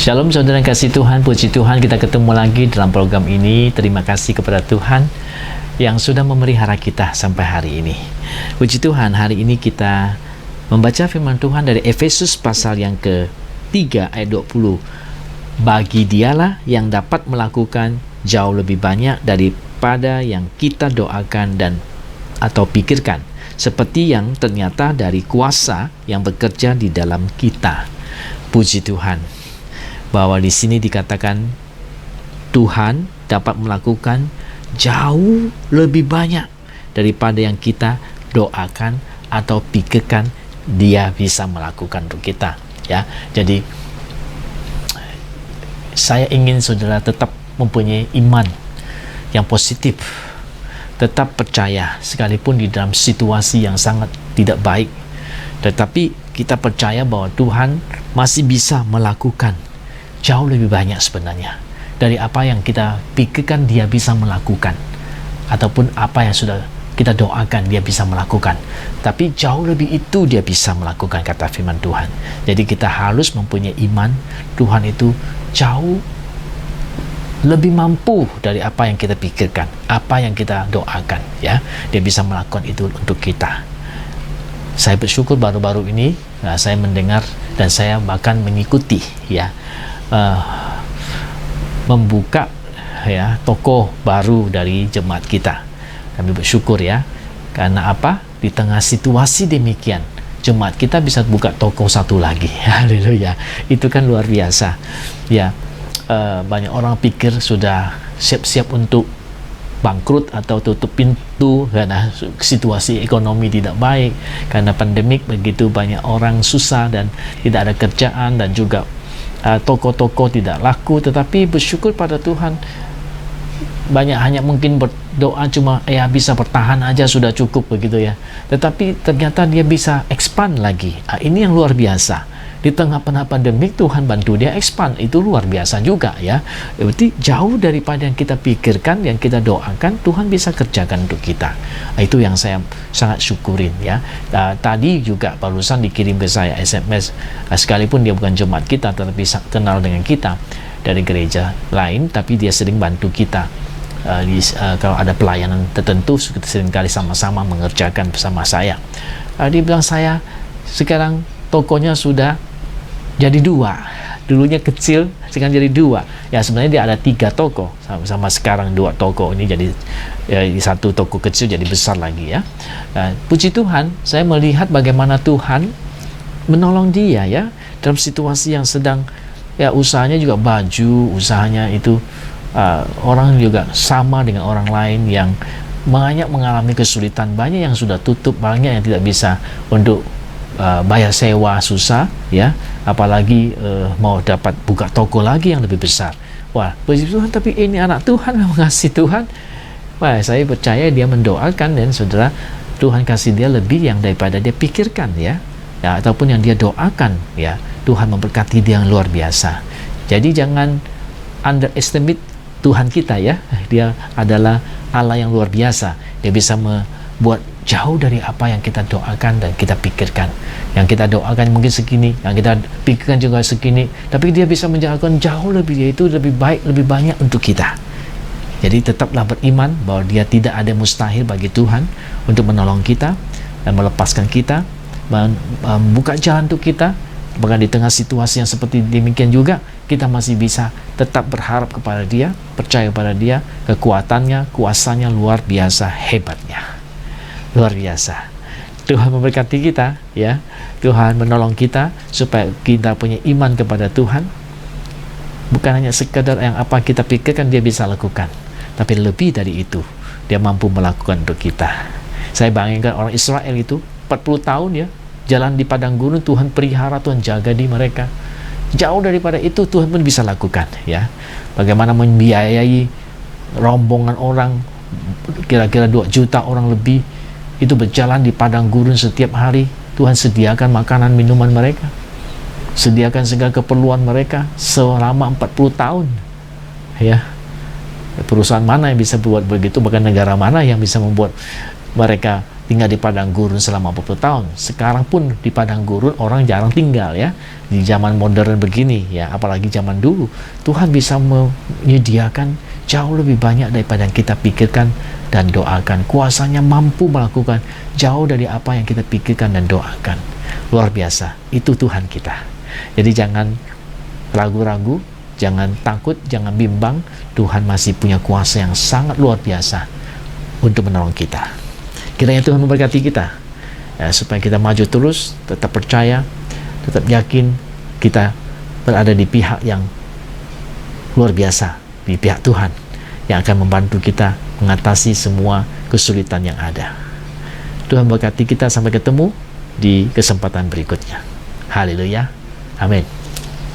Shalom saudara yang kasih Tuhan, puji Tuhan kita ketemu lagi dalam program ini. Terima kasih kepada Tuhan yang sudah memelihara kita sampai hari ini. Puji Tuhan, hari ini kita membaca firman Tuhan dari Efesus pasal yang ke-3 ayat 20. Bagi dialah yang dapat melakukan jauh lebih banyak daripada yang kita doakan dan atau pikirkan, seperti yang ternyata dari kuasa yang bekerja di dalam kita. Puji Tuhan, bahwa di sini dikatakan Tuhan dapat melakukan jauh lebih banyak daripada yang kita doakan atau pikirkan. Dia bisa melakukan untuk kita, ya. Jadi saya ingin saudara tetap mempunyai iman yang positif, tetap percaya sekalipun di dalam situasi yang sangat tidak baik, tetapi kita percaya bahwa Tuhan masih bisa melakukan jauh lebih banyak sebenarnya dari apa yang kita pikirkan. Dia bisa melakukan, ataupun apa yang sudah kita doakan dia bisa melakukan, tapi jauh lebih itu dia bisa melakukan, kata firman Tuhan. Jadi kita harus mempunyai iman Tuhan itu jauh lebih mampu dari apa yang kita pikirkan, apa yang kita doakan, ya. Dia bisa melakukan itu untuk kita. Saya bersyukur baru-baru ini saya mendengar dan saya bahkan mengikuti, ya, membuka, ya, toko baru dari jemaat kita. Kami bersyukur, ya, karena apa? Di tengah situasi demikian, jemaat kita bisa buka toko satu lagi. Haleluya. Itu kan luar biasa, ya. Banyak orang pikir sudah siap-siap untuk bangkrut atau tutup pintu karena situasi ekonomi tidak baik, karena pandemik begitu banyak orang susah dan tidak ada kerjaan, dan juga toko-toko tidak laku. Tetapi bersyukur pada Tuhan, banyak hanya mungkin berdoa cuma bisa bertahan aja sudah cukup begitu, ya. Tetapi ternyata dia bisa expand lagi. Ini yang luar biasa. Di tengah pandemik Tuhan bantu dia expand. Itu luar biasa juga, ya. Berarti jauh daripada yang kita pikirkan, yang kita doakan, Tuhan bisa kerjakan untuk kita. Itu yang saya sangat syukurin, ya. Tadi juga barusan dikirim ke saya SMS, sekalipun dia bukan jemaat kita tetapi kenal dengan kita dari gereja lain, tapi dia sering bantu kita. Kalau ada pelayanan tertentu seringkali sama-sama mengerjakan bersama saya. Dia bilang, saya sekarang tokonya sudah jadi 2. Dulunya kecil, sekarang jadi 2. Ya, sebenarnya dia ada 3 toko, sama sekarang 2 toko ini jadi, satu toko kecil jadi besar lagi, ya. Puji Tuhan, saya melihat bagaimana Tuhan menolong dia, ya, dalam situasi yang sedang, ya, usahanya juga baju, usahanya itu orang juga sama dengan orang lain yang banyak mengalami kesulitan, banyak yang sudah tutup, banyak yang tidak bisa untuk bayar sewa, susah, ya, apalagi mau dapat buka toko lagi yang lebih besar. Wah, puji Tuhan, tapi ini anak Tuhan, mengasihi Tuhan. Wah, saya percaya dia mendoakan, dan saudara, Tuhan kasih dia lebih yang daripada dia pikirkan, ya, ataupun yang dia doakan, ya. Tuhan memberkati dia yang luar biasa. Jadi jangan underestimate Tuhan kita, ya. Dia adalah Allah yang luar biasa. Dia bisa membuat jauh dari apa yang kita doakan dan kita pikirkan. Yang kita doakan mungkin segini, yang kita pikirkan juga segini, tapi dia bisa menjalankan jauh lebih, yaitu lebih baik, lebih banyak untuk kita. Jadi tetaplah beriman bahwa dia tidak ada mustahil bagi Tuhan untuk menolong kita dan melepaskan kita, membuka jalan untuk kita. Bahkan di tengah situasi yang seperti demikian juga, kita masih bisa tetap berharap kepada dia, percaya kepada dia. Kekuatannya, kuasanya luar biasa hebatnya, luar biasa. Tuhan memberkati kita, ya. Tuhan menolong kita supaya kita punya iman kepada Tuhan. Bukan hanya sekadar yang apa kita pikirkan dia bisa lakukan, tapi lebih dari itu, dia mampu melakukan untuk kita. Saya bayangkan orang Israel itu 40 tahun, ya, jalan di padang gurun, Tuhan pelihara, Tuhan jaga di mereka. Jauh daripada itu Tuhan pun bisa lakukan, ya. Bagaimana membiayai rombongan orang, kira-kira 2 juta orang lebih, itu berjalan di padang gurun setiap hari. Tuhan sediakan makanan, minuman mereka, sediakan segala keperluan mereka selama 40 tahun, ya. Perusahaan mana yang bisa buat begitu? Bahkan negara mana yang bisa membuat mereka tinggal di padang gurun selama 40 tahun. Sekarang pun di padang gurun orang jarang tinggal ya. Di zaman modern begini ya, apalagi zaman dulu, Tuhan bisa menyediakan jauh lebih banyak daripada yang kita pikirkan dan doakan. Kuasanya mampu melakukan jauh dari apa yang kita pikirkan dan doakan. Luar biasa, itu Tuhan kita. Jadi jangan ragu-ragu, jangan takut, jangan bimbang. Tuhan masih punya kuasa yang sangat luar biasa untuk menolong kita. Kiranya Tuhan memberkati kita ya, supaya kita maju terus, tetap percaya, tetap yakin kita berada di pihak yang luar biasa, di pihak Tuhan yang akan membantu kita mengatasi semua kesulitan yang ada. Tuhan berkati kita, sampai ketemu di kesempatan berikutnya. Haleluya. Amin.